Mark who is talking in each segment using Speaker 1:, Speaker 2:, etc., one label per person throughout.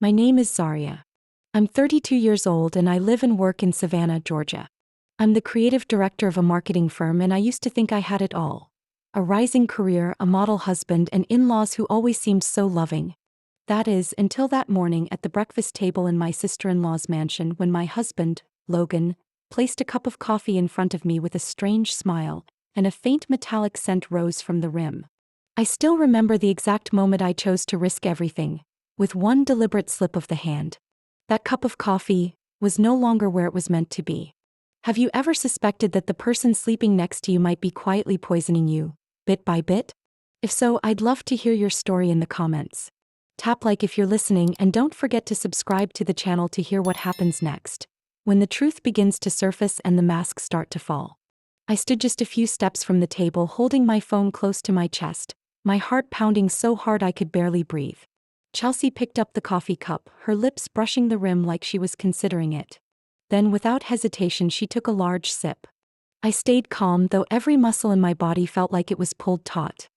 Speaker 1: My name is Zaria. I'm 32 years old and I live and work in Savannah, Georgia. I'm the creative director of a marketing firm and I used to think I had it all. A rising career, a model husband, and in-laws who always seemed so loving. That is, until that morning at the breakfast table in my sister-in-law's mansion when my husband, Logan, placed a cup of coffee in front of me with a strange smile, and a faint metallic scent rose from the rim. I still remember the exact moment I chose to risk everything, with one deliberate slip of the hand. That cup of coffee was no longer where it was meant to be. Have you ever suspected that the person sleeping next to you might be quietly poisoning you, bit by bit? If so, I'd love to hear your story in the comments. Tap like if you're listening and don't forget to subscribe to the channel to hear what happens next, when the truth begins to surface and the masks start to fall. I stood just a few steps from the table holding my phone close to my chest, my heart pounding so hard I could barely breathe. Chelsea picked up the coffee cup, her lips brushing the rim like she was considering it. Then without hesitation she took a large sip. I stayed calm though every muscle in my body felt like it was pulled taut.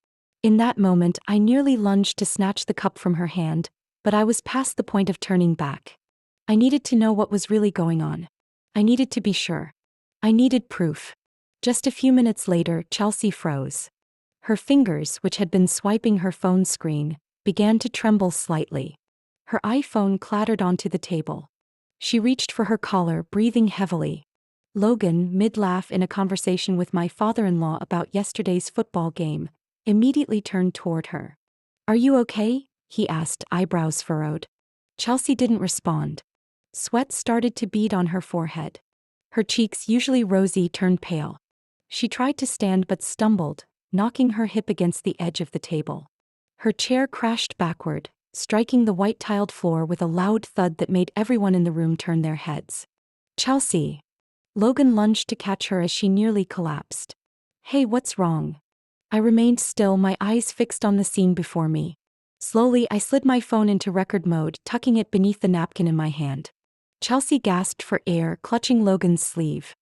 Speaker 1: In that moment I nearly lunged to snatch the cup from her hand, but I was past the point of turning back. I needed to know what was really going on. I needed to be sure. I needed proof. Just a few minutes later, Chelsea froze. Her fingers, which had been swiping her phone screen, began to tremble slightly. Her iPhone clattered onto the table. She reached for her collar, breathing heavily. Logan, mid-laugh in a conversation with my father-in-law about yesterday's football game, immediately turned toward her. "Are you okay?" he asked, eyebrows furrowed. Chelsea didn't respond. Sweat started to bead on her forehead. Her cheeks, usually rosy, turned pale. She tried to stand but stumbled, knocking her hip against the edge of the table. Her chair crashed backward, striking the white-tiled floor with a loud thud that made everyone in the room turn their heads. "Chelsea!" Logan lunged to catch her as she nearly collapsed. "Hey, what's wrong?" I remained still, my eyes fixed on the scene before me. Slowly, I slid my phone into record mode, tucking it beneath the napkin in my hand. Chelsea gasped for air, clutching Logan's sleeve.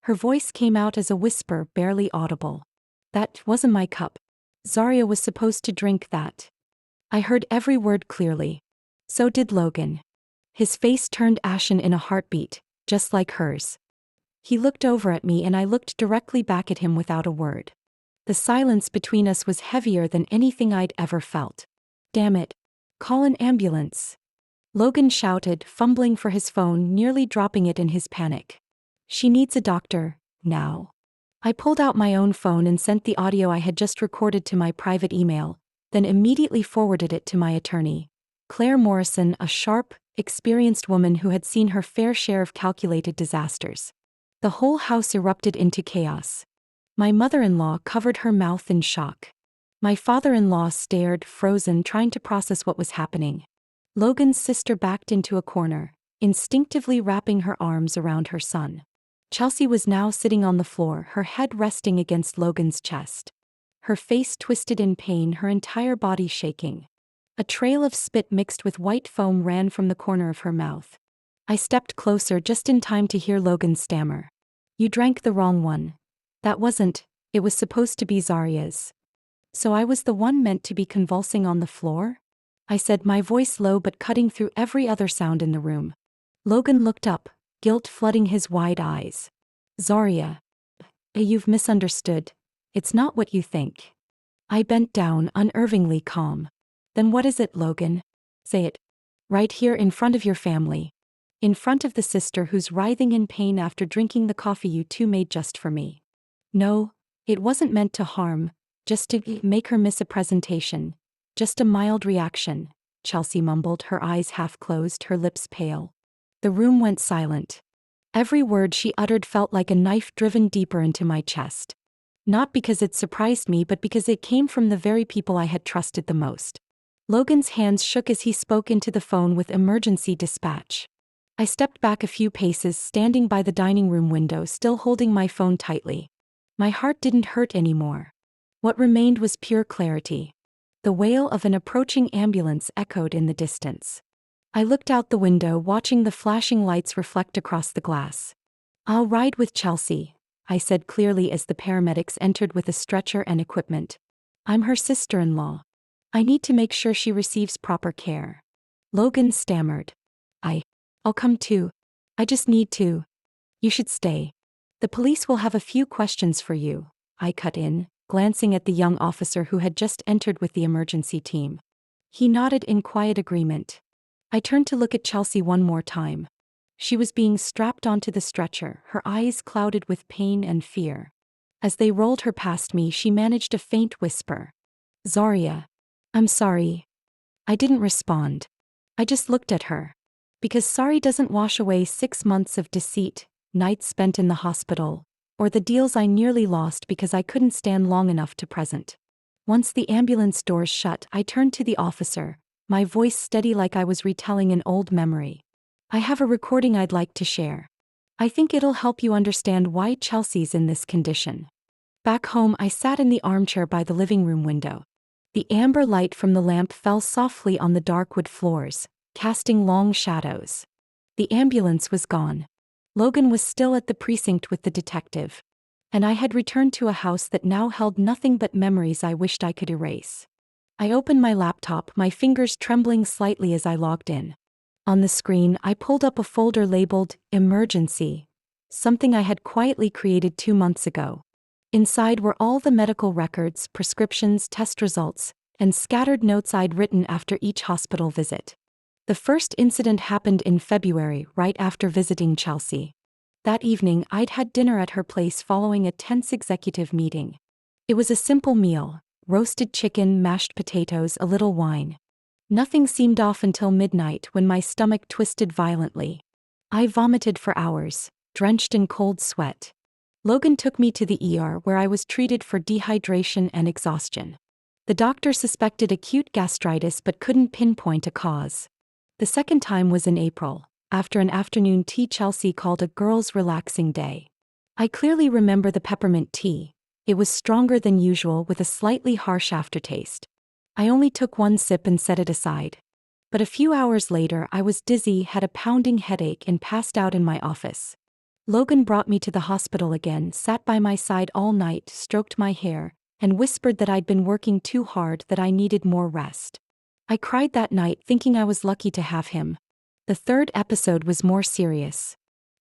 Speaker 1: Her voice came out as a whisper, barely audible. "That wasn't my cup. Zaria was supposed to drink that." I heard every word clearly. So did Logan. His face turned ashen in a heartbeat, just like hers. He looked over at me and I looked directly back at him without a word. The silence between us was heavier than anything I'd ever felt. "Damn it. Call an ambulance." Logan shouted, fumbling for his phone, nearly dropping it in his panic. "She needs a doctor, now." I pulled out my own phone and sent the audio I had just recorded to my private email, then immediately forwarded it to my attorney, Claire Morrison, a sharp, experienced woman who had seen her fair share of calculated disasters. The whole house erupted into chaos. My mother-in-law covered her mouth in shock. My father-in-law stared, frozen, trying to process what was happening. Logan's sister backed into a corner, instinctively wrapping her arms around her son. Chelsea was now sitting on the floor, her head resting against Logan's chest. Her face twisted in pain, her entire body shaking. A trail of spit mixed with white foam ran from the corner of her mouth. I stepped closer just in time to hear Logan stammer. "You drank the wrong one. That wasn't, it was supposed to be Zaria's." "So I was the one meant to be convulsing on the floor?" I said, my voice low but cutting through every other sound in the room. Logan looked up, guilt flooding his wide eyes. "Zaria. You've misunderstood. It's not what you think." I bent down, unnervingly calm. "Then what is it, Logan? Say it. Right here in front of your family. In front of the sister who's writhing in pain after drinking the coffee you two made just for me." "No, it wasn't meant to harm, just to make her miss a presentation. Just a mild reaction," Chelsea mumbled, her eyes half closed, her lips pale. The room went silent. Every word she uttered felt like a knife driven deeper into my chest. Not because it surprised me but because it came from the very people I had trusted the most. Logan's hands shook as he spoke into the phone with emergency dispatch. I stepped back a few paces, standing by the dining room window, still holding my phone tightly. My heart didn't hurt anymore. What remained was pure clarity. The wail of an approaching ambulance echoed in the distance. I looked out the window, watching the flashing lights reflect across the glass. "I'll ride with Chelsea," I said clearly as the paramedics entered with a stretcher and equipment. "I'm her sister-in-law. I need to make sure she receives proper care." Logan stammered. I'll come too. I just need to. You should stay. The police will have a few questions for you, I cut in, glancing at the young officer who had just entered with the emergency team. He nodded in quiet agreement. I turned to look at Chelsea one more time. She was being strapped onto the stretcher, her eyes clouded with pain and fear. As they rolled her past me, she managed a faint whisper. Zaria. I'm sorry. I didn't respond. I just looked at her. Because sorry doesn't wash away 6 months of deceit, nights spent in the hospital, or the deals I nearly lost because I couldn't stand long enough to present. Once the ambulance doors shut, I turned to the officer, my voice steady like I was retelling an old memory. I have a recording I'd like to share. I think it'll help you understand why Chelsea's in this condition. Back home, I sat in the armchair by the living room window. The amber light from the lamp fell softly on the dark wood floors, casting long shadows. The ambulance was gone. Logan was still at the precinct with the detective. And I had returned to a house that now held nothing but memories I wished I could erase. I opened my laptop, my fingers trembling slightly as I logged in. On the screen, I pulled up a folder labeled Emergency, something I had quietly created 2 months ago. Inside were all the medical records, prescriptions, test results, and scattered notes I'd written after each hospital visit. The first incident happened in February, right after visiting Chelsea. That evening, I'd had dinner at her place following a tense executive meeting. It was a simple meal: roasted chicken, mashed potatoes, a little wine. Nothing seemed off until midnight when my stomach twisted violently. I vomited for hours, drenched in cold sweat. Logan took me to the ER where I was treated for dehydration and exhaustion. The doctor suspected acute gastritis but couldn't pinpoint a cause. The second time was in April, after an afternoon tea Chelsea called a girls' relaxing day. I clearly remember the peppermint tea. It was stronger than usual with a slightly harsh aftertaste. I only took one sip and set it aside. But a few hours later, I was dizzy, had a pounding headache, and passed out in my office. Logan brought me to the hospital again, sat by my side all night, stroked my hair, and whispered that I'd been working too hard, that I needed more rest. I cried that night, thinking I was lucky to have him. The third episode was more serious.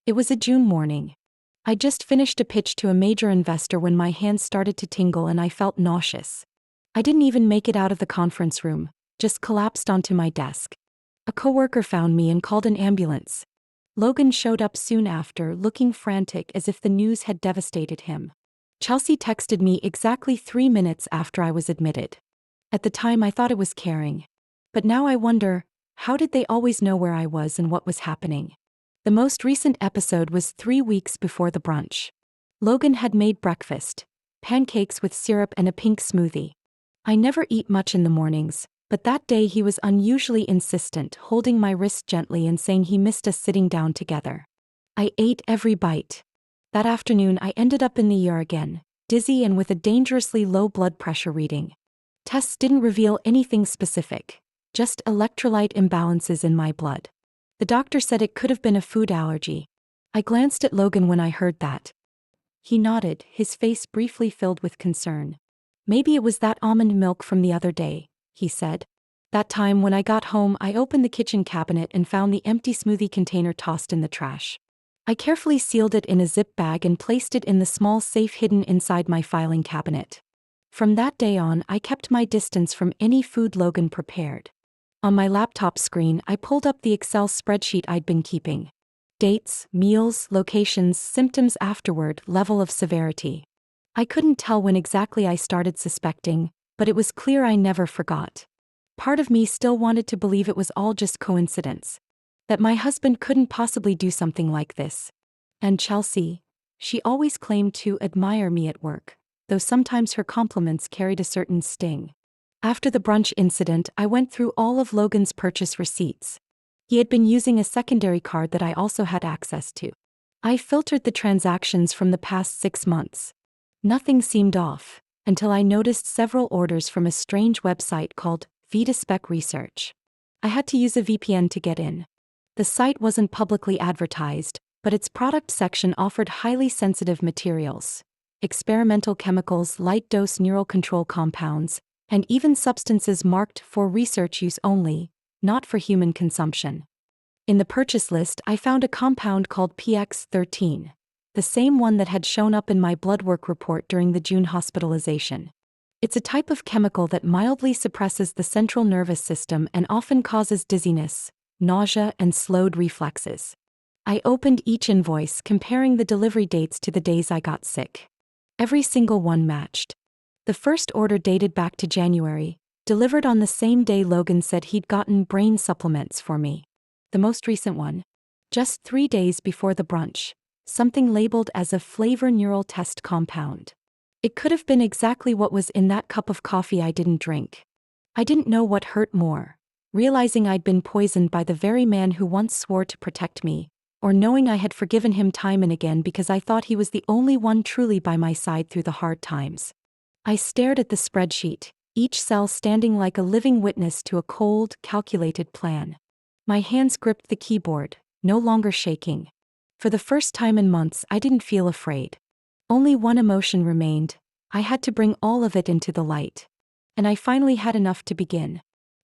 Speaker 1: It was a June morning. I just finished a pitch to a major investor when my hands started to tingle and I felt nauseous. I didn't even make it out of the conference room, just collapsed onto my desk. A coworker found me and called an ambulance. Logan showed up soon after, looking frantic as if the news had devastated him. Chelsea texted me exactly 3 minutes after I was admitted. At the time I thought it was caring. But now I wonder, how did they always know where I was and what was happening? The most recent episode was 3 weeks before the brunch. Logan had made breakfast, pancakes with syrup and a pink smoothie. I never eat much in the mornings, but that day he was unusually insistent, holding my wrist gently and saying he missed us sitting down together. I ate every bite. That afternoon I ended up in the ER again, dizzy and with a dangerously low blood pressure reading. Tests didn't reveal anything specific, just electrolyte imbalances in my blood. The doctor said it could have been a food allergy. I glanced at Logan when I heard that. He nodded, his face briefly filled with concern. Maybe it was that almond milk from the other day, he said. That time when I got home, I opened the kitchen cabinet and found the empty smoothie container tossed in the trash. I carefully sealed it in a zip bag and placed it in the small safe hidden inside my filing cabinet. From that day on, I kept my distance from any food Logan prepared. On my laptop screen, I pulled up the Excel spreadsheet I'd been keeping. Dates, meals, locations, symptoms afterward, level of severity. I couldn't tell when exactly I started suspecting, but it was clear I never forgot. Part of me still wanted to believe it was all just coincidence, that my husband couldn't possibly do something like this. And Chelsea, she always claimed to admire me at work, though sometimes her compliments carried a certain sting. After the brunch incident, I went through all of Logan's purchase receipts. He had been using a secondary card that I also had access to. I filtered the transactions from the past 6 months. Nothing seemed off, until I noticed several orders from a strange website called VitaSpec Research. I had to use a VPN to get in. The site wasn't publicly advertised, but its product section offered highly sensitive materials, experimental chemicals, light-dose neural control compounds, and even substances marked for research use only, not for human consumption. In the purchase list, I found a compound called PX13, the same one that had shown up in my blood work report during the June hospitalization. It's a type of chemical that mildly suppresses the central nervous system and often causes dizziness, nausea, and slowed reflexes. I opened each invoice, comparing the delivery dates to the days I got sick. Every single one matched. The first order dated back to January, delivered on the same day Logan said he'd gotten brain supplements for me. The most recent one, just 3 days before the brunch, something labeled as a flavor neural test compound. It could have been exactly what was in that cup of coffee I didn't drink. I didn't know what hurt more, realizing I'd been poisoned by the very man who once swore to protect me, or knowing I had forgiven him time and again because I thought he was the only one truly by my side through the hard times. I stared at the spreadsheet, each cell standing like a living witness to a cold, calculated plan. My hands gripped the keyboard, no longer shaking. For the first time in months, I didn't feel afraid. Only one emotion remained. I had to bring all of it into the light. And I finally had enough to begin.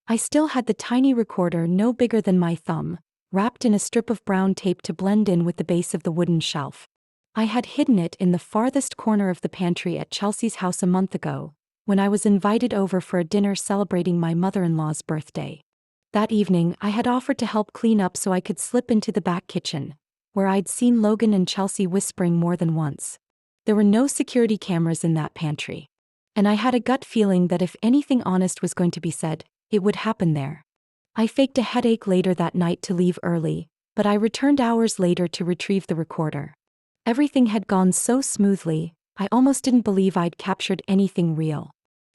Speaker 1: I still had the tiny recorder no bigger than my thumb, wrapped in a strip of brown tape to blend in with the base of the wooden shelf. I had hidden it in the farthest corner of the pantry at Chelsea's house a month ago, when I was invited over for a dinner celebrating my mother-in-law's birthday. That evening, I had offered to help clean up so I could slip into the back kitchen, where I'd seen Logan and Chelsea whispering more than once. There were no security cameras in that pantry. And I had a gut feeling that if anything honest was going to be said, it would happen there. I faked a headache later that night to leave early, but I returned hours later to retrieve the recorder. Everything had gone so smoothly, I almost didn't believe I'd captured anything real.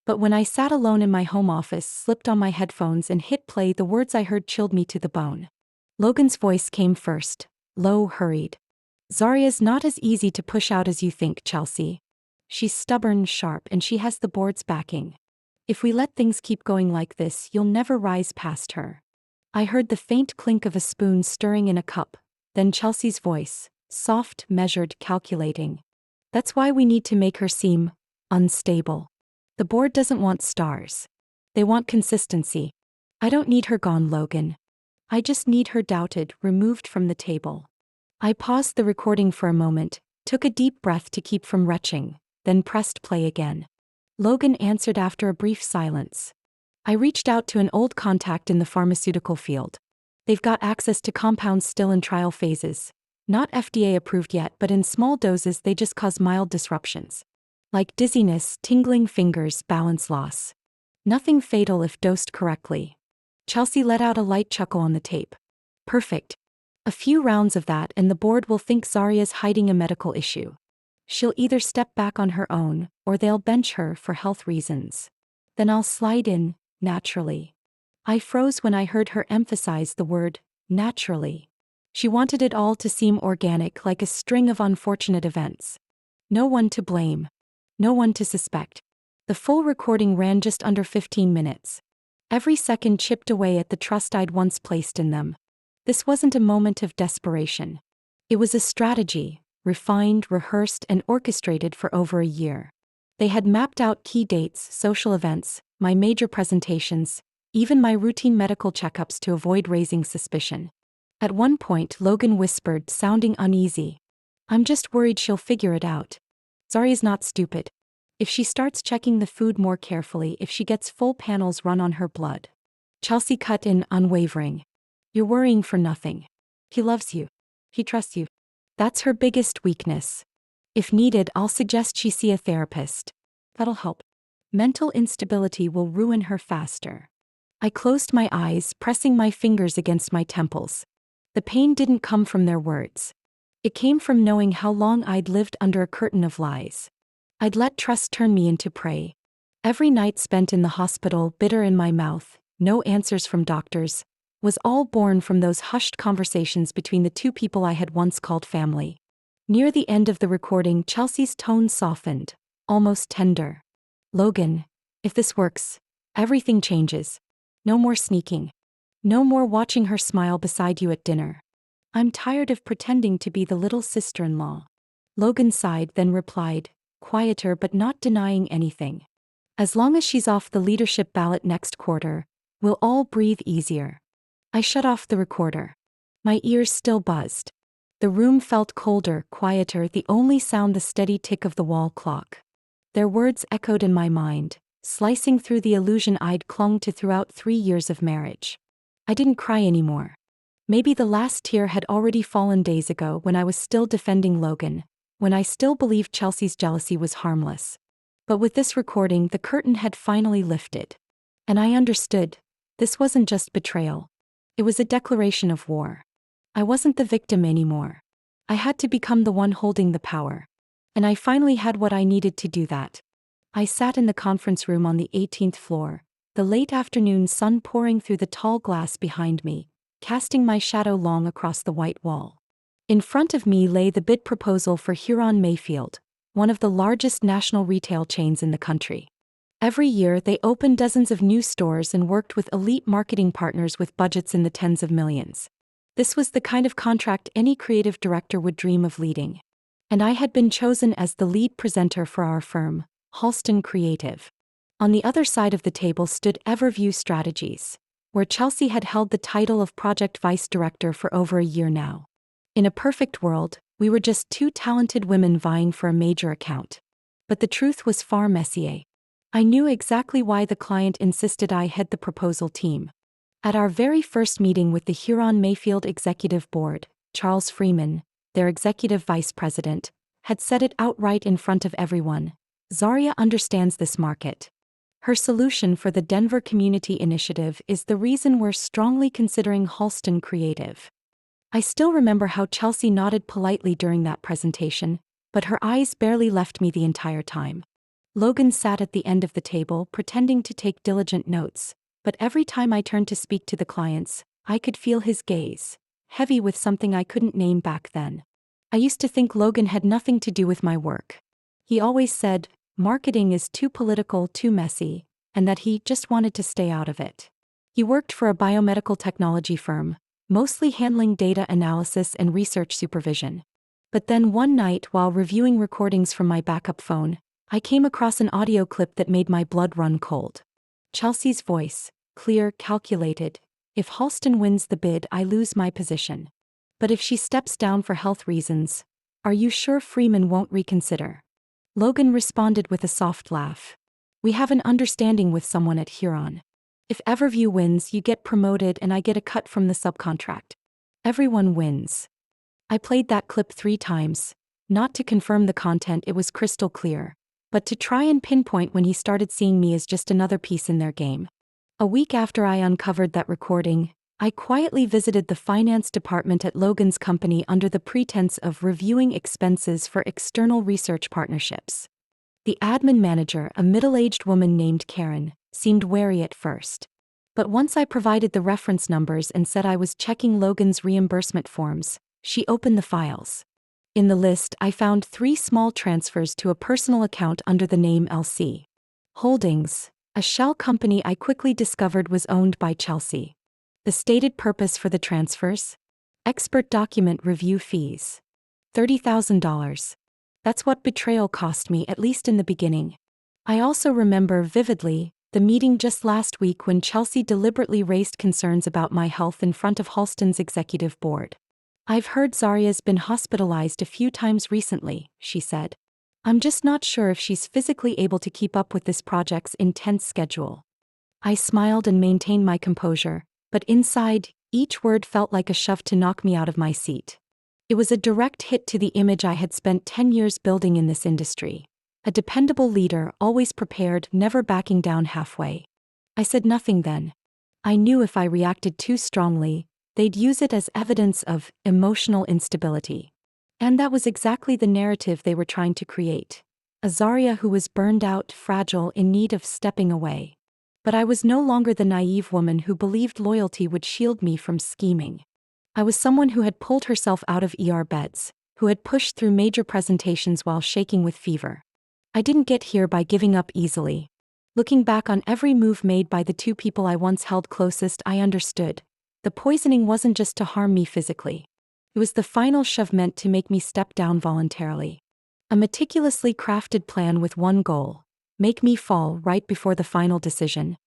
Speaker 1: But when I sat alone in my home office, slipped on my headphones and hit play, the words I heard chilled me to the bone. Logan's voice came first, low, hurried. "Zarya's not as easy to push out as you think, Chelsea. She's stubborn, sharp, and she has the board's backing. If we let things keep going like this, you'll never rise past her." I heard the faint clink of a spoon stirring in a cup, then Chelsea's voice, soft, measured, calculating. "That's why we need to make her seem unstable. The board doesn't want stars. They want consistency. I don't need her gone, Logan. I just need her doubted, removed from the table." I paused the recording for a moment, took a deep breath to keep from retching, then pressed play again. Logan answered after a brief silence. I reached out to an old contact in the pharmaceutical field. They've got access to compounds still in trial phases. Not FDA approved yet, but in small doses they just cause mild disruptions. Like dizziness, tingling fingers, balance loss. Nothing fatal if dosed correctly. Chelsea let out a light chuckle on the tape. "Perfect. A few rounds of that and the board will think Zarya's hiding a medical issue. She'll either step back on her own, or they'll bench her for health reasons. Then I'll slide in, naturally." I froze when I heard her emphasize the word, naturally. She wanted it all to seem organic, like a string of unfortunate events. No one to blame. No one to suspect. The full recording ran just under 15 minutes. Every second chipped away at the trust I'd once placed in them. This wasn't a moment of desperation. It was a strategy, refined, rehearsed, and orchestrated for over a year. They had mapped out key dates, social events, my major presentations, even my routine medical checkups to avoid raising suspicion. At one point, Logan whispered, sounding uneasy, "I'm just worried she'll figure it out. Zarya's not stupid. If she starts checking the food more carefully, if she gets full panels run on her blood." Chelsea cut in, unwavering. "You're worrying for nothing. He loves you. He trusts you. That's her biggest weakness. If needed, I'll suggest she see a therapist. That'll help. Mental instability will ruin her faster." I closed my eyes, pressing my fingers against my temples. The pain didn't come from their words. It came from knowing how long I'd lived under a curtain of lies. I'd let trust turn me into prey. Every night spent in the hospital, bitter in my mouth, no answers from doctors, was all born from those hushed conversations between the two people I had once called family. Near the end of the recording, Chelsea's tone softened, almost tender. "Logan, if this works, everything changes. No more sneaking. No more watching her smile beside you at dinner. I'm tired of pretending to be the little sister-in-law." Logan sighed, then replied, quieter but not denying anything. "As long as she's off the leadership ballot next quarter, we'll all breathe easier." I shut off the recorder. My ears still buzzed. The room felt colder, quieter, the only sound the steady tick of the wall clock. Their words echoed in my mind, slicing through the illusion I'd clung to throughout 3 years of marriage. I didn't cry anymore. Maybe the last tear had already fallen days ago when I was still defending Logan, when I still believed Chelsea's jealousy was harmless. But with this recording, the curtain had finally lifted. And I understood. This wasn't just betrayal. It was a declaration of war. I wasn't the victim anymore. I had to become the one holding the power. And I finally had what I needed to do that. I sat in the conference room on the 18th floor, the late afternoon sun pouring through the tall glass behind me, casting my shadow long across the white wall. In front of me lay the bid proposal for Huron Mayfield, one of the largest national retail chains in the country. Every year they opened dozens of new stores and worked with elite marketing partners with budgets in the tens of millions. This was the kind of contract any creative director would dream of leading. And I had been chosen as the lead presenter for our firm, Halston Creative. On the other side of the table stood Everview Strategies, where Chelsea had held the title of project vice director for over a year now. In a perfect world, we were just two talented women vying for a major account. But the truth was far messier. I knew exactly why the client insisted I head the proposal team. At our very first meeting with the Huron Mayfield Executive Board, Charles Freeman, their executive vice president, had said it outright in front of everyone: Zaria understands this market. Her solution for the Denver Community Initiative is the reason we're strongly considering Halston Creative. I still remember how Chelsea nodded politely during that presentation, but her eyes barely left me the entire time. Logan sat at the end of the table pretending to take diligent notes, but every time I turned to speak to the clients, I could feel his gaze, heavy with something I couldn't name back then. I used to think Logan had nothing to do with my work. He always said, marketing is too political, too messy, and that he just wanted to stay out of it. He worked for a biomedical technology firm, mostly handling data analysis and research supervision. But then one night while reviewing recordings from my backup phone, I came across an audio clip that made my blood run cold. Chelsea's voice, clear, calculated: if Halston wins the bid, I lose my position. But if she steps down for health reasons, are you sure Freeman won't reconsider? Logan responded with a soft laugh. We have an understanding with someone at Huron. If Everview wins, you get promoted and I get a cut from the subcontract. Everyone wins. I played that clip 3 times, not to confirm the content, it was crystal clear, but to try and pinpoint when he started seeing me as just another piece in their game. A week after I uncovered that recording, I quietly visited the finance department at Logan's company under the pretense of reviewing expenses for external research partnerships. The admin manager, a middle-aged woman named Karen, seemed wary at first. But once I provided the reference numbers and said I was checking Logan's reimbursement forms, she opened the files. In the list, I found 3 small transfers to a personal account under the name LC Holdings, a shell company I quickly discovered was owned by Chelsea. The stated purpose for the transfers? Expert document review fees. $30,000. That's what betrayal cost me, at least in the beginning. I also remember vividly the meeting just last week when Chelsea deliberately raised concerns about my health in front of Halston's executive board. I've heard Zaria's been hospitalized a few times recently, she said. I'm just not sure if she's physically able to keep up with this project's intense schedule. I smiled and maintained my composure, but inside, each word felt like a shove to knock me out of my seat. It was a direct hit to the image I had spent 10 years building in this industry. A dependable leader, always prepared, never backing down halfway. I said nothing then. I knew if I reacted too strongly, they'd use it as evidence of emotional instability. And that was exactly the narrative they were trying to create. A Zaria who was burned out, fragile, in need of stepping away. But I was no longer the naive woman who believed loyalty would shield me from scheming. I was someone who had pulled herself out of ER beds, who had pushed through major presentations while shaking with fever. I didn't get here by giving up easily. Looking back on every move made by the 2 people I once held closest, I understood. The poisoning wasn't just to harm me physically. It was the final shove meant to make me step down voluntarily. A meticulously crafted plan with one goal: make me fall right before the final decision.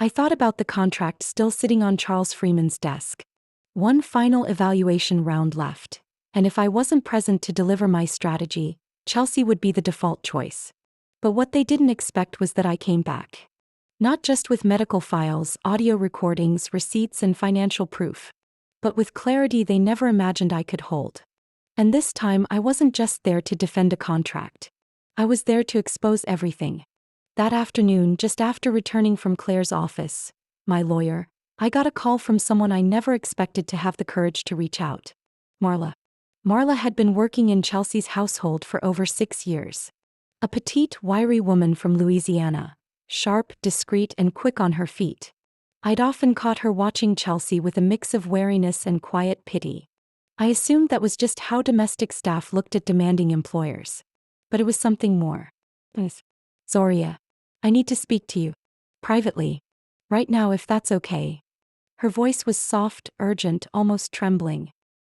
Speaker 1: I thought about the contract still sitting on Charles Freeman's desk. One final evaluation round left. And if I wasn't present to deliver my strategy, Chelsea would be the default choice. But what they didn't expect was that I came back. Not just with medical files, audio recordings, receipts, and financial proof, but with clarity they never imagined I could hold. And this time I wasn't just there to defend a contract. I was there to expose everything. That afternoon, just after returning from Claire's office, my lawyer, I got a call from someone I never expected to have the courage to reach out. Marla. Marla had been working in Chelsea's household for over 6 years. A petite, wiry woman from Louisiana, sharp, discreet, and quick on her feet. I'd often caught her watching Chelsea with a mix of wariness and quiet pity. I assumed that was just how domestic staff looked at demanding employers. But it was something more. Zoria, I need to speak to you. Privately. Right now, if that's okay. Her voice was soft, urgent, almost trembling.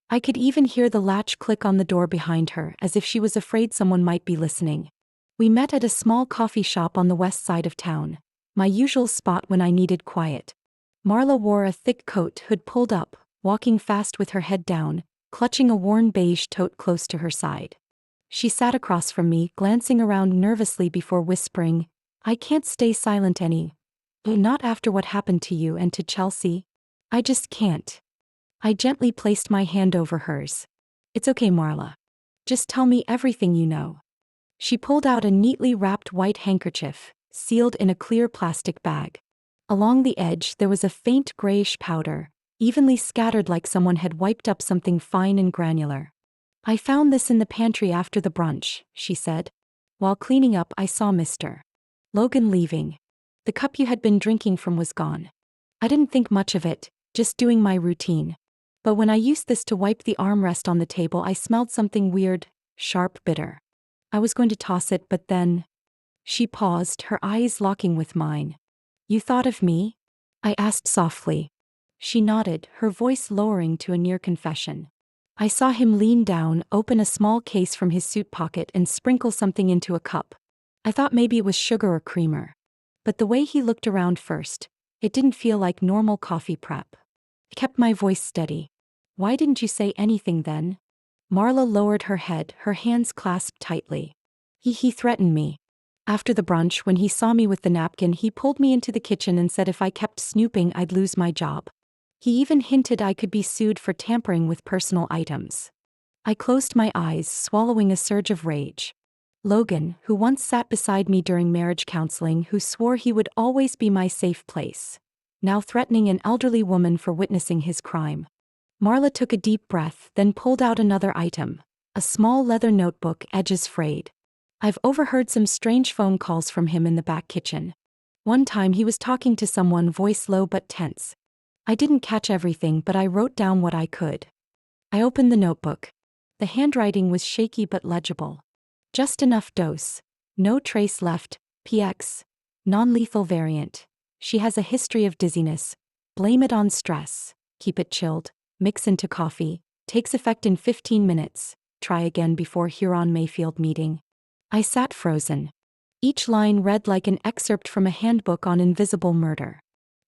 Speaker 1: I could even hear the latch click on the door behind her, as if she was afraid someone might be listening. We met at a small coffee shop on the west side of town, my usual spot when I needed quiet. Marla wore a thick coat, hood pulled up, walking fast with her head down, clutching a worn beige tote close to her side. She sat across from me, glancing around nervously before whispering, "I can't stay silent not after what happened to you and to Chelsea. I just can't." I gently placed my hand over hers. "It's okay, Marla. Just tell me everything you know." She pulled out a neatly wrapped white handkerchief, sealed in a clear plastic bag. Along the edge there was a faint grayish powder, evenly scattered like someone had wiped up something fine and granular. "I found this in the pantry after the brunch," she said. "While cleaning up I saw Mr. Logan leaving. The cup you had been drinking from was gone. I didn't think much of it, just doing my routine. But when I used this to wipe the armrest on the table I smelled something weird, sharp, bitter. I was going to toss it, but then..." She paused, her eyes locking with mine. "You thought of me?" I asked softly. She nodded, her voice lowering to a near confession. "I saw him lean down, open a small case from his suit pocket and sprinkle something into a cup. I thought maybe it was sugar or creamer. But the way he looked around first, it didn't feel like normal coffee prep." I kept my voice steady. "Why didn't you say anything then?" Marla lowered her head, her hands clasped tightly. He threatened me. After the brunch, when he saw me with the napkin, he pulled me into the kitchen and said if I kept snooping I'd lose my job. He even hinted I could be sued for tampering with personal items." I closed my eyes, swallowing a surge of rage. Logan, who once sat beside me during marriage counseling, who swore he would always be my safe place, now threatening an elderly woman for witnessing his crime. Marla took a deep breath, then pulled out another item, a small leather notebook, edges frayed. "I've overheard some strange phone calls from him in the back kitchen. One time he was talking to someone, voice low but tense. I didn't catch everything, but I wrote down what I could." I opened the notebook. The handwriting was shaky but legible. "Just enough dose. No trace left. PX. Non-lethal variant. She has a history of dizziness. Blame it on stress. Keep it chilled. Mix into coffee. Takes effect in 15 minutes. Try again before Huron-Mayfield meeting." I sat frozen. Each line read like an excerpt from a handbook on invisible murder.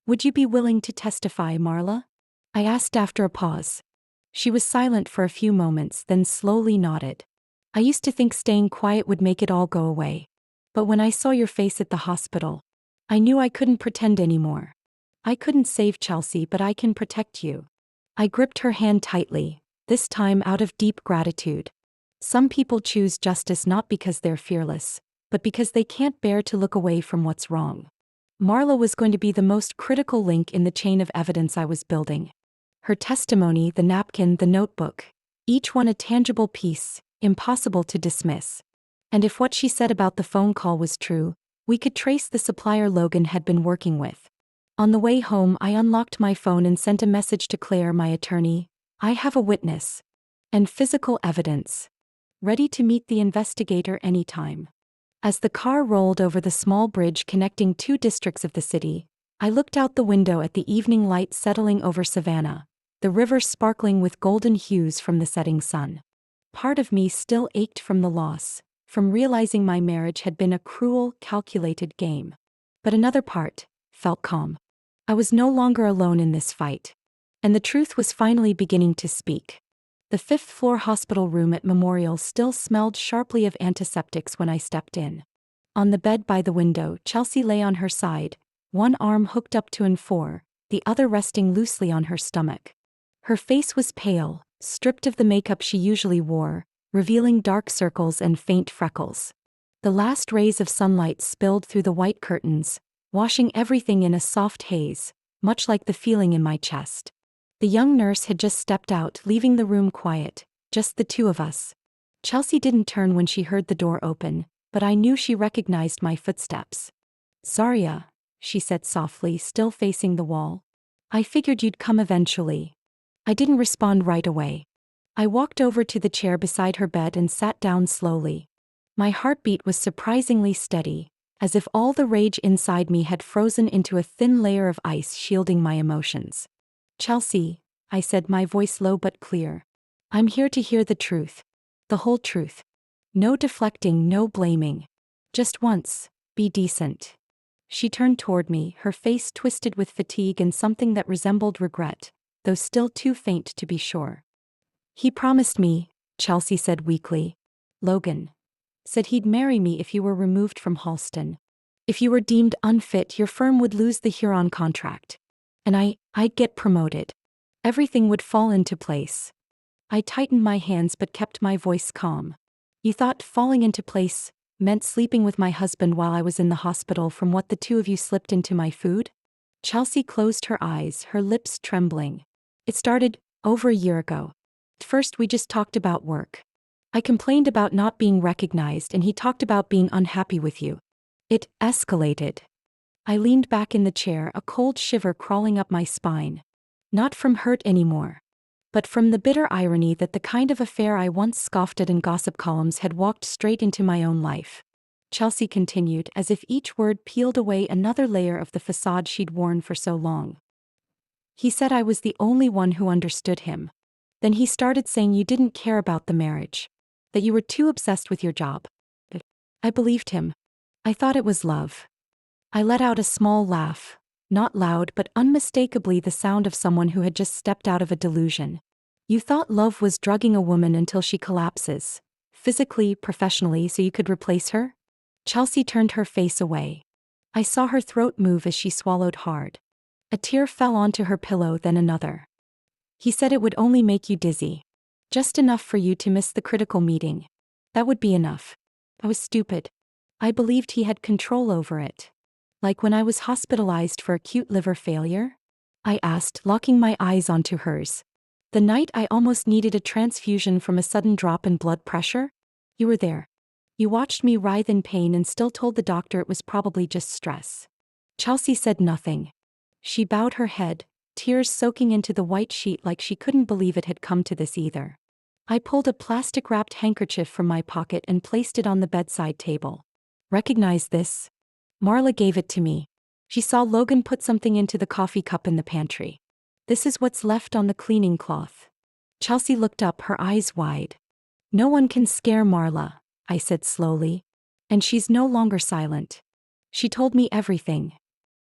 Speaker 1: "Would you be willing to testify, Marla?" I asked after a pause. She was silent for a few moments, then slowly nodded. "I used to think staying quiet would make it all go away. But when I saw your face at the hospital, I knew I couldn't pretend anymore. I couldn't save Chelsea, but I can protect you." I gripped her hand tightly, this time out of deep gratitude. Some people choose justice not because they're fearless, but because they can't bear to look away from what's wrong. Marla was going to be the most critical link in the chain of evidence I was building. Her testimony, the napkin, the notebook, each one a tangible piece, impossible to dismiss. And if what she said about the phone call was true, we could trace the supplier Logan had been working with. On the way home, I unlocked my phone and sent a message to Claire, my attorney. "I have a witness. And physical evidence. Ready to meet the investigator anytime." As the car rolled over the small bridge connecting two districts of the city, I looked out the window at the evening light settling over Savannah, the river sparkling with golden hues from the setting sun. Part of me still ached from the loss, from realizing my marriage had been a cruel, calculated game. But another part felt calm. I was no longer alone in this fight. And the truth was finally beginning to speak. The fifth-floor hospital room at Memorial still smelled sharply of antiseptics when I stepped in. On the bed by the window, Chelsea lay on her side, one arm hooked up to and fore, the other resting loosely on her stomach. Her face was pale, stripped of the makeup she usually wore, revealing dark circles and faint freckles. The last rays of sunlight spilled through the white curtains, washing everything in a soft haze, much like the feeling in my chest. The young nurse had just stepped out, leaving the room quiet, just the two of us. Chelsea didn't turn when she heard the door open, but I knew she recognized my footsteps. "Zarya," she said softly, still facing the wall. "I figured you'd come eventually." I didn't respond right away. I walked over to the chair beside her bed and sat down slowly. My heartbeat was surprisingly steady, as if all the rage inside me had frozen into a thin layer of ice shielding my emotions. "Chelsea," I said, my voice low but clear. "I'm here to hear the truth. The whole truth. No deflecting, no blaming. Just once, be decent." She turned toward me, her face twisted with fatigue and something that resembled regret, though still too faint to be sure. "He promised me," Chelsea said weakly. "Logan said he'd marry me if you were removed from Halston. If you were deemed unfit, your firm would lose the Huron contract. And I'd get promoted. Everything would fall into place." I tightened my hands but kept my voice calm. "You thought falling into place meant sleeping with my husband while I was in the hospital from what the two of you slipped into my food?" Chelsea closed her eyes, her lips trembling. "It started over a year ago. At first we just talked about work. I complained about not being recognized and he talked about being unhappy with you. It escalated." I leaned back in the chair, a cold shiver crawling up my spine. Not from hurt anymore, but from the bitter irony that the kind of affair I once scoffed at in gossip columns had walked straight into my own life. Chelsea continued, as if each word peeled away another layer of the facade she'd worn for so long. "He said I was the only one who understood him. Then he started saying you didn't care about the marriage, that you were too obsessed with your job." I believed him. I thought it was love. I let out a small laugh, not loud but unmistakably the sound of someone who had just stepped out of a delusion. "You thought love was drugging a woman until she collapses, physically, professionally, so you could replace her?" Chelsea turned her face away. I saw her throat move as she swallowed hard. A tear fell onto her pillow, then another. "He said it would only make you dizzy. Just enough for you to miss the critical meeting. That would be enough. I was stupid. I believed he had control over it. Like when I was hospitalized for acute liver failure?" I asked, locking my eyes onto hers. "The night I almost needed a transfusion from a sudden drop in blood pressure? You were there. You watched me writhe in pain and still told the doctor it was probably just stress." Chelsea said nothing. She bowed her head, tears soaking into the white sheet like she couldn't believe it had come to this either. I pulled a plastic-wrapped handkerchief from my pocket and placed it on the bedside table. "Recognize this?" Marla gave it to me. She saw Logan put something into the coffee cup in the pantry. "This is what's left on the cleaning cloth." Chelsea looked up, her eyes wide. "No one can scare Marla," I said slowly. "And she's no longer silent. She told me everything."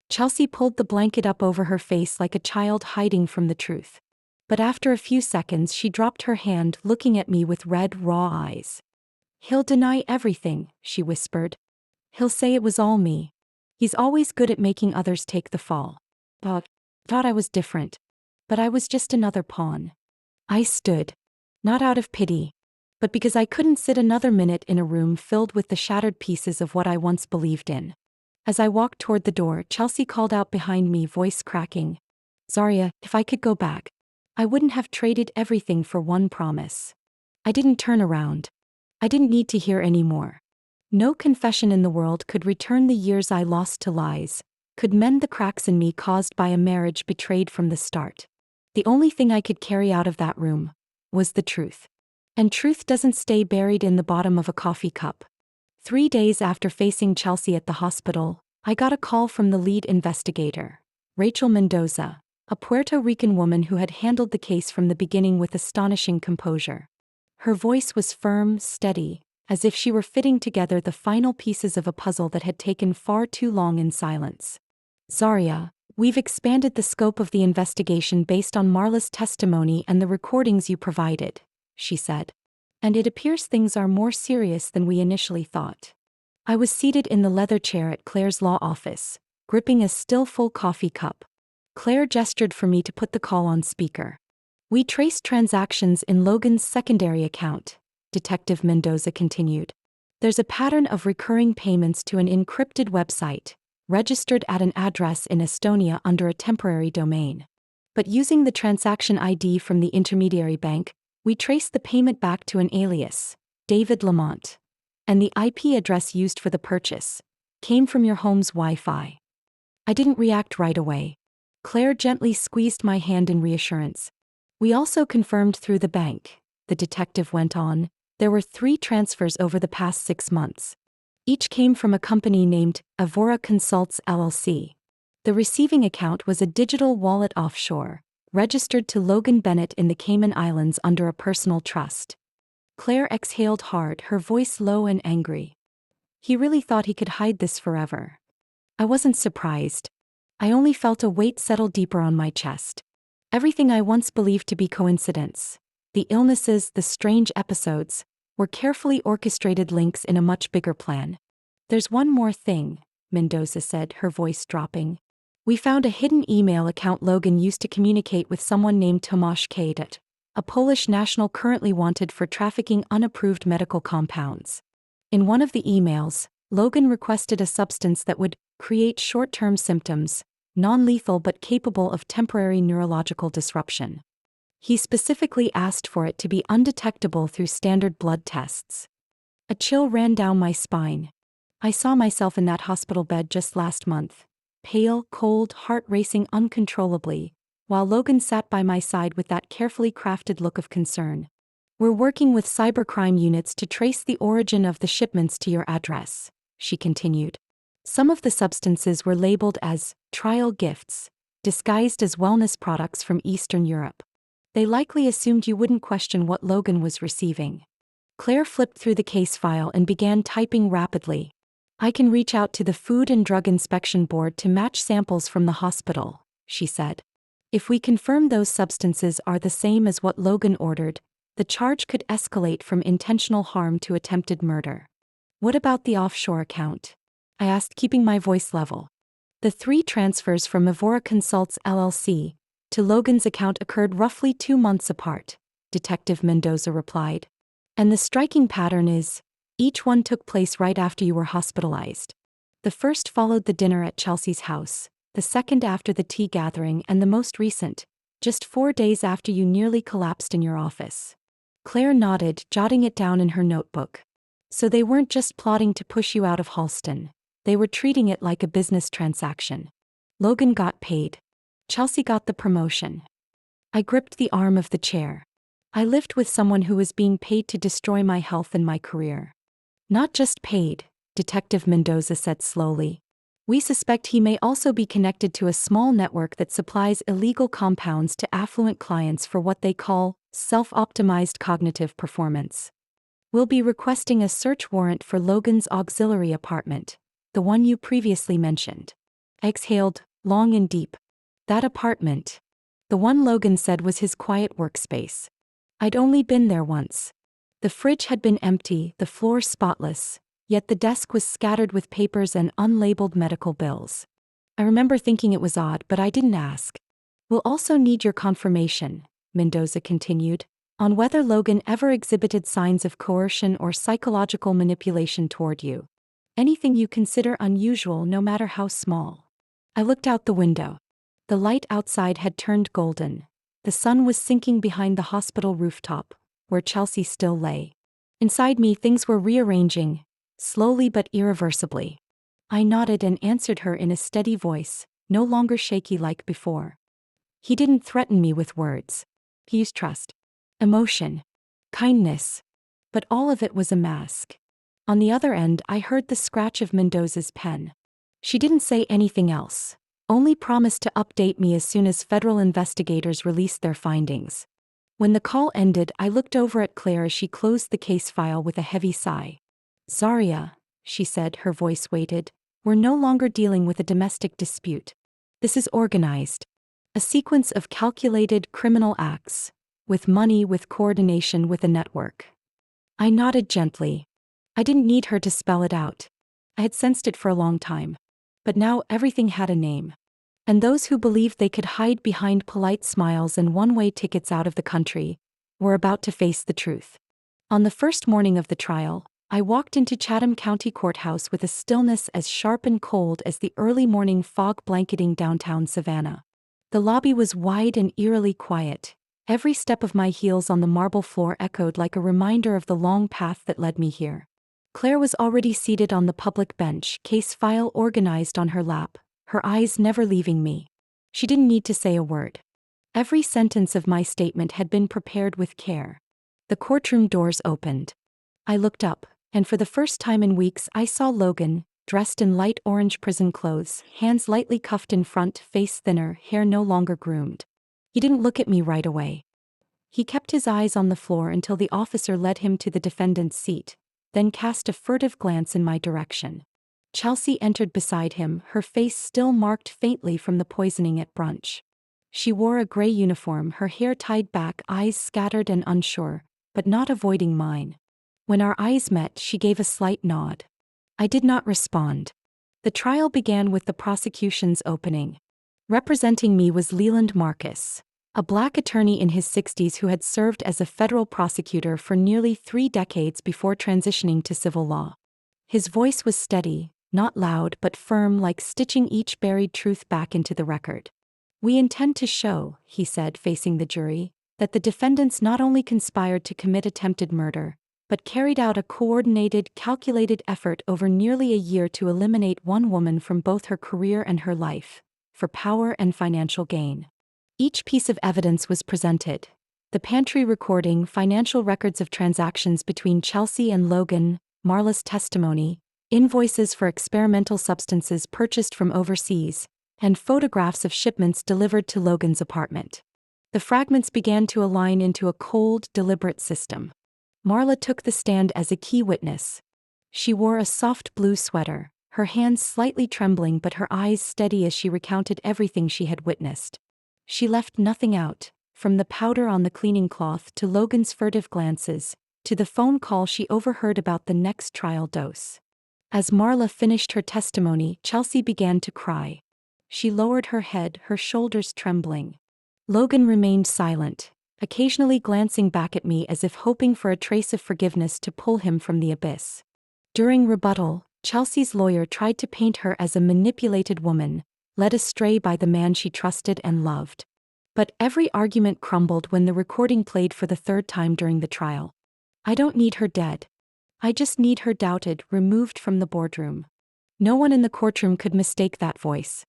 Speaker 1: Chelsea pulled the blanket up over her face like a child hiding from the truth. But after a few seconds she dropped her hand, looking at me with red, raw eyes. "He'll deny everything," she whispered. "He'll say it was all me. He's always good at making others take the fall. Thought I was different. But I was just another pawn." I stood. Not out of pity, but because I couldn't sit another minute in a room filled with the shattered pieces of what I once believed in. As I walked toward the door, Chelsea called out behind me, voice cracking. "Zarya, if I could go back, I wouldn't have traded everything for one promise." I didn't turn around. I didn't need to hear any more. No confession in the world could return the years I lost to lies, could mend the cracks in me caused by a marriage betrayed from the start. The only thing I could carry out of that room was the truth. And truth doesn't stay buried in the bottom of a coffee cup. 3 days after facing Chelsea at the hospital, I got a call from the lead investigator, Rachel Mendoza, a Puerto Rican woman who had handled the case from the beginning with astonishing composure. Her voice was firm, steady, as if she were fitting together the final pieces of a puzzle that had taken far too long in silence. "Zarya, We've expanded the scope of the investigation based on Marla's testimony and the recordings you provided, she said. And it appears things are more serious than we initially thought. I was seated in the leather chair at Claire's law office, gripping a still full coffee cup. Claire gestured for me to put the call on speaker. We traced transactions in Logan's secondary account, Detective Mendoza continued. There's a pattern of recurring payments to an encrypted website, registered at an address in Estonia under a temporary domain. But using the transaction ID from the intermediary bank, we traced the payment back to an alias, David Lamont. And the IP address used for the purchase came from your home's Wi-Fi. I didn't react right away. Claire gently squeezed my hand in reassurance. We also confirmed through the bank, the detective went on, there were 3 transfers over the past 6 months. Each came from a company named Avora Consults LLC. The receiving account was a digital wallet offshore, registered to Logan Bennett in the Cayman Islands under a personal trust. Claire exhaled hard, her voice low and angry. He really thought he could hide this forever. I wasn't surprised. I only felt a weight settle deeper on my chest. Everything I once believed to be coincidence, the illnesses, the strange episodes, were carefully orchestrated links in a much bigger plan. There's one more thing, Mendoza said, her voice dropping. We found a hidden email account Logan used to communicate with someone named Tomasz Kajdat, a Polish national currently wanted for trafficking unapproved medical compounds. In one of the emails, Logan requested a substance that would create short-term symptoms, non-lethal but capable of temporary neurological disruption. He specifically asked for it to be undetectable through standard blood tests. A chill ran down my spine. I saw myself in that hospital bed just last month, pale, cold, heart racing uncontrollably, while Logan sat by my side with that carefully crafted look of concern. We're working with cybercrime units to trace the origin of the shipments to your address, she continued. Some of the substances were labeled as trial gifts, disguised as wellness products from Eastern Europe. They likely assumed you wouldn't question what Logan was receiving. Claire flipped through the case file and began typing rapidly. I can reach out to the Food and Drug Inspection Board to match samples from the hospital, she said. If we confirm those substances are the same as what Logan ordered, the charge could escalate from intentional harm to attempted murder. What about the offshore account? I asked, keeping my voice level. The 3 transfers from Avora Consults LLC to Logan's account occurred roughly 2 months apart, Detective Mendoza replied. And the striking pattern is, each one took place right after you were hospitalized. The first followed the dinner at Chelsea's house, the second after the tea gathering, and the most recent, just 4 days after you nearly collapsed in your office. Claire nodded, jotting it down in her notebook. So they weren't just plotting to push you out of Halston. They were treating it like a business transaction. Logan got paid. Chelsea got the promotion. I gripped the arm of the chair. I lived with someone who was being paid to destroy my health and my career. Not just paid, Detective Mendoza said slowly. We suspect he may also be connected to a small network that supplies illegal compounds to affluent clients for what they call self-optimized cognitive performance. We'll be requesting a search warrant for Logan's auxiliary apartment, the one you previously mentioned. I exhaled, long and deep. That apartment. The one Logan said was his quiet workspace. I'd only been there once. The fridge had been empty, the floor spotless, yet the desk was scattered with papers and unlabeled medical bills. I remember thinking it was odd, but I didn't ask. We'll also need your confirmation, Mendoza continued, on whether Logan ever exhibited signs of coercion or psychological manipulation toward you. Anything you consider unusual, no matter how small. I looked out the window. The light outside had turned golden. The sun was sinking behind the hospital rooftop, where Chelsea still lay. Inside me, things were rearranging, slowly but irreversibly. I nodded and answered her in a steady voice, no longer shaky like before. He didn't threaten me with words. He used trust, emotion, kindness. But all of it was a mask. On the other end, I heard the scratch of Mendoza's pen. She didn't say anything else, only promised to update me as soon as federal investigators released their findings. When the call ended, I looked over at Claire as she closed the case file with a heavy sigh. Zarya, she said, her voice weighted, we're no longer dealing with a domestic dispute. This is organized. A sequence of calculated criminal acts, with money, with coordination, with a network. I nodded gently. I didn't need her to spell it out. I had sensed it for a long time. But now everything had a name. And those who believed they could hide behind polite smiles and one-way tickets out of the country were about to face the truth. On the first morning of the trial, I walked into Chatham County Courthouse with a stillness as sharp and cold as the early morning fog blanketing downtown Savannah. The lobby was wide and eerily quiet. Every step of my heels on the marble floor echoed like a reminder of the long path that led me here. Claire was already seated on the public bench, case file organized on her lap, her eyes never leaving me. She didn't need to say a word. Every sentence of my statement had been prepared with care. The courtroom doors opened. I looked up, and for the first time in weeks I saw Logan, dressed in light orange prison clothes, hands lightly cuffed in front, face thinner, hair no longer groomed. He didn't look at me right away. He kept his eyes on the floor until the officer led him to the defendant's seat, then cast a furtive glance in my direction. Chelsea entered beside him, her face still marked faintly from the poisoning at brunch. She wore a gray uniform, her hair tied back, eyes scattered and unsure, but not avoiding mine. When our eyes met, she gave a slight nod. I did not respond. The trial began with the prosecution's opening. Representing me was Leland Marcus, a black attorney in his 60s who had served as a federal prosecutor for nearly 3 decades before transitioning to civil law. His voice was steady, not loud but firm, like stitching each buried truth back into the record. "We intend to show," he said, facing the jury, "that the defendants not only conspired to commit attempted murder, but carried out a coordinated, calculated effort over nearly a year to eliminate one woman from both her career and her life, for power and financial gain." Each piece of evidence was presented: the pantry recording, financial records of transactions between Chelsea and Logan, Marla's testimony, invoices for experimental substances purchased from overseas, and photographs of shipments delivered to Logan's apartment. The fragments began to align into a cold, deliberate system. Marla took the stand as a key witness. She wore a soft blue sweater, her hands slightly trembling but her eyes steady as she recounted everything she had witnessed. She left nothing out, from the powder on the cleaning cloth to Logan's furtive glances, to the phone call she overheard about the next trial dose. As Marla finished her testimony, Chelsea began to cry. She lowered her head, her shoulders trembling. Logan remained silent, occasionally glancing back at me as if hoping for a trace of forgiveness to pull him from the abyss. During rebuttal, Chelsea's lawyer tried to paint her as a manipulated woman, led astray by the man she trusted and loved. But every argument crumbled when the recording played for the 3rd time during the trial. "I don't need her dead. I just need her doubted, removed from the boardroom." No one in the courtroom could mistake that voice.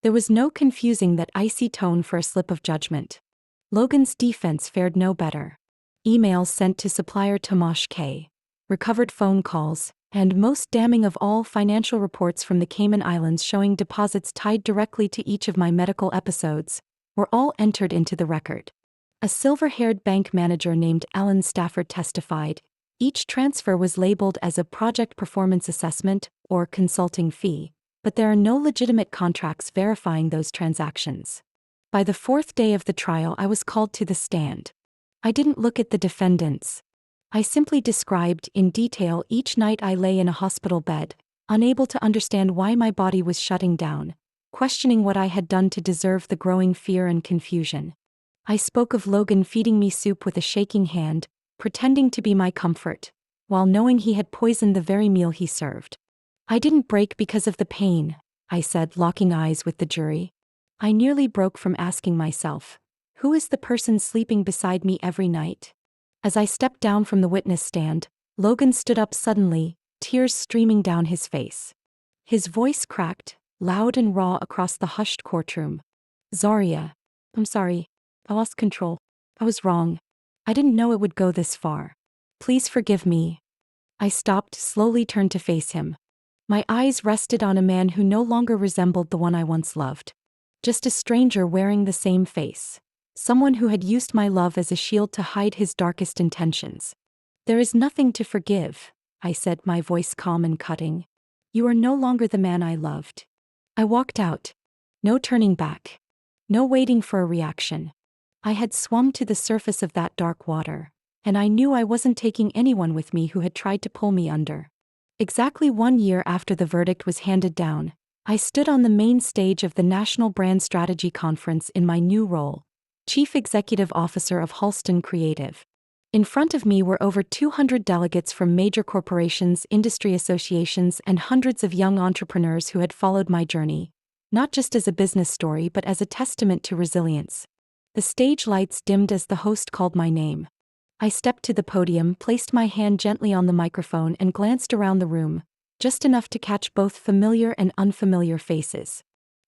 Speaker 1: There was no confusing that icy tone for a slip of judgment. Logan's defense fared no better. Emails sent to supplier Tomasz K., recovered phone calls, and most damning of all, financial reports from the Cayman Islands showing deposits tied directly to each of my medical episodes, were all entered into the record. A silver-haired bank manager named Alan Stafford testified. Each transfer was labeled as a project performance assessment or consulting fee, but there are no legitimate contracts verifying those transactions. By the 4th day of the trial, I was called to the stand. I didn't look at the defendants. I simply described in detail each night I lay in a hospital bed, unable to understand why my body was shutting down, questioning what I had done to deserve the growing fear and confusion. I spoke of Logan feeding me soup with a shaking hand, pretending to be my comfort, while knowing he had poisoned the very meal he served. "I didn't break because of the pain," I said, locking eyes with the jury. "I nearly broke from asking myself, who is the person sleeping beside me every night?" As I stepped down from the witness stand, Logan stood up suddenly, tears streaming down his face. His voice cracked, loud and raw across the hushed courtroom. "Zaria, I'm sorry. I lost control. I was wrong. I didn't know it would go this far. Please forgive me." I stopped, slowly turned to face him. My eyes rested on a man who no longer resembled the one I once loved. Just a stranger wearing the same face. Someone who had used my love as a shield to hide his darkest intentions. "There is nothing to forgive," I said, my voice calm and cutting. "You are no longer the man I loved." I walked out. No turning back. No waiting for a reaction. I had swum to the surface of that dark water, and I knew I wasn't taking anyone with me who had tried to pull me under. Exactly 1 year after the verdict was handed down, I stood on the main stage of the National Brand Strategy Conference in my new role, Chief Executive Officer of Halston Creative. In front of me were over 200 delegates from major corporations, industry associations, and hundreds of young entrepreneurs who had followed my journey, not just as a business story but as a testament to resilience. The stage lights dimmed as the host called my name. I stepped to the podium, placed my hand gently on the microphone, and glanced around the room, just enough to catch both familiar and unfamiliar faces.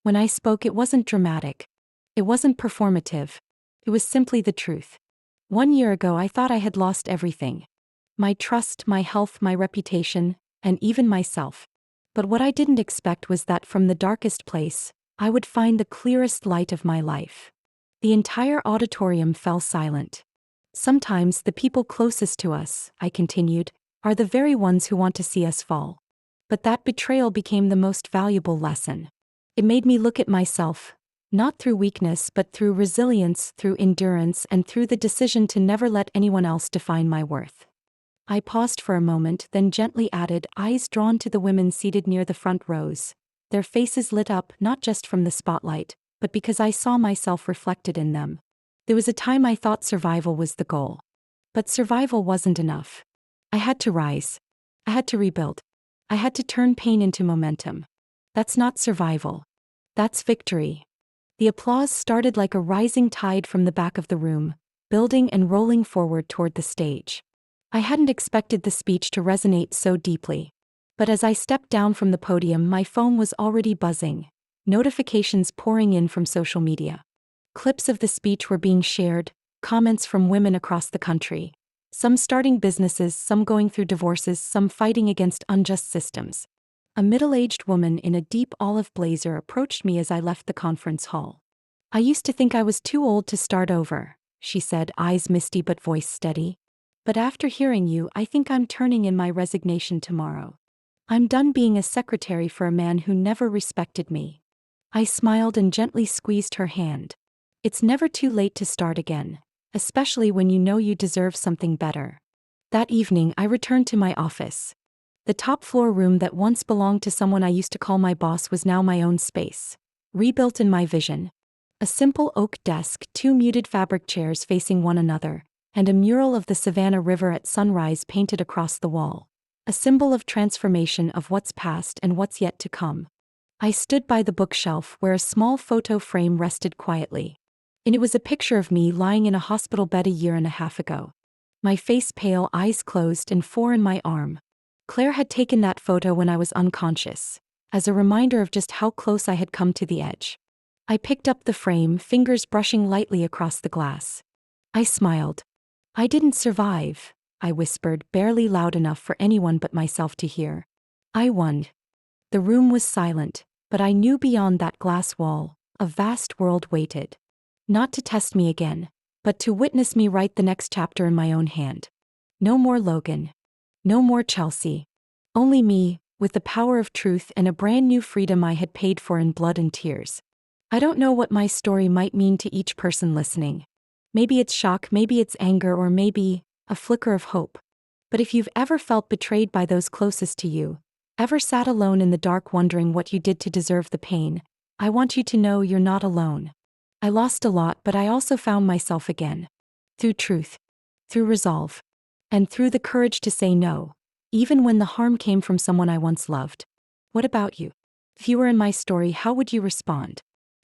Speaker 1: When I spoke, it wasn't dramatic. It wasn't performative. It was simply the truth. 1 year ago, I thought I had lost everything. My trust, my health, my reputation, and even myself. But what I didn't expect was that from the darkest place, I would find the clearest light of my life. The entire auditorium fell silent. Sometimes the people closest to us, I continued, are the very ones who want to see us fall. But that betrayal became the most valuable lesson. It made me look at myself, not through weakness but through resilience, through endurance, and through the decision to never let anyone else define my worth. I paused for a moment, then gently added, eyes drawn to the women seated near the front rows. Their faces lit up, not just from the spotlight, but because I saw myself reflected in them. There was a time I thought survival was the goal. But survival wasn't enough. I had to rise. I had to rebuild. I had to turn pain into momentum. That's not survival. That's victory. The applause started like a rising tide from the back of the room, building and rolling forward toward the stage. I hadn't expected the speech to resonate so deeply. But as I stepped down from the podium, my phone was already buzzing, notifications pouring in from social media. Clips of the speech were being shared, comments from women across the country. Some starting businesses, some going through divorces, some fighting against unjust systems. A middle-aged woman in a deep olive blazer approached me as I left the conference hall. I used to think I was too old to start over, she said, eyes misty but voice steady. But after hearing you, I think I'm turning in my resignation tomorrow. I'm done being a secretary for a man who never respected me. I smiled and gently squeezed her hand. It's never too late to start again, especially when you know you deserve something better. That evening, I returned to my office. The top floor room that once belonged to someone I used to call my boss was now my own space, rebuilt in my vision. A simple oak desk, 2 muted fabric chairs facing one another, and a mural of the Savannah River at sunrise painted across the wall. A symbol of transformation, of what's past and what's yet to come. I stood by the bookshelf where a small photo frame rested quietly. And it was a picture of me lying in a hospital bed 1.5 years ago. My face pale, eyes closed, and 4 in my arm. Claire had taken that photo when I was unconscious, as a reminder of just how close I had come to the edge. I picked up the frame, fingers brushing lightly across the glass. I smiled. I didn't survive, I whispered, barely loud enough for anyone but myself to hear. I won. The room was silent, but I knew beyond that glass wall, a vast world waited. Not to test me again, but to witness me write the next chapter in my own hand. No more Logan. No more Chelsea. Only me, with the power of truth and a brand new freedom I had paid for in blood and tears. I don't know what my story might mean to each person listening. Maybe it's shock, maybe it's anger, or maybe a flicker of hope. But if you've ever felt betrayed by those closest to you, ever sat alone in the dark wondering what you did to deserve the pain, I want you to know you're not alone. I lost a lot, but I also found myself again. Through truth. Through resolve. And through the courage to say no, even when the harm came from someone I once loved. What about you? If you were in my story, how would you respond?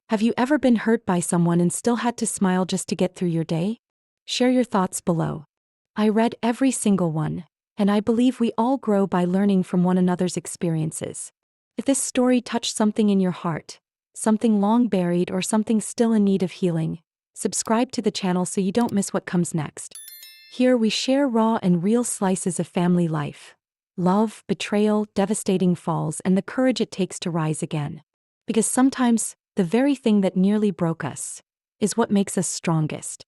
Speaker 1: Have you ever been hurt by someone and still had to smile just to get through your day? Share your thoughts below. I read every single one, and I believe we all grow by learning from one another's experiences. If this story touched something in your heart, something long buried or something still in need of healing, subscribe to the channel so you don't miss what comes next. Here we share raw and real slices of family life. Love, betrayal, devastating falls, and the courage it takes to rise again. Because sometimes, the very thing that nearly broke us is what makes us strongest.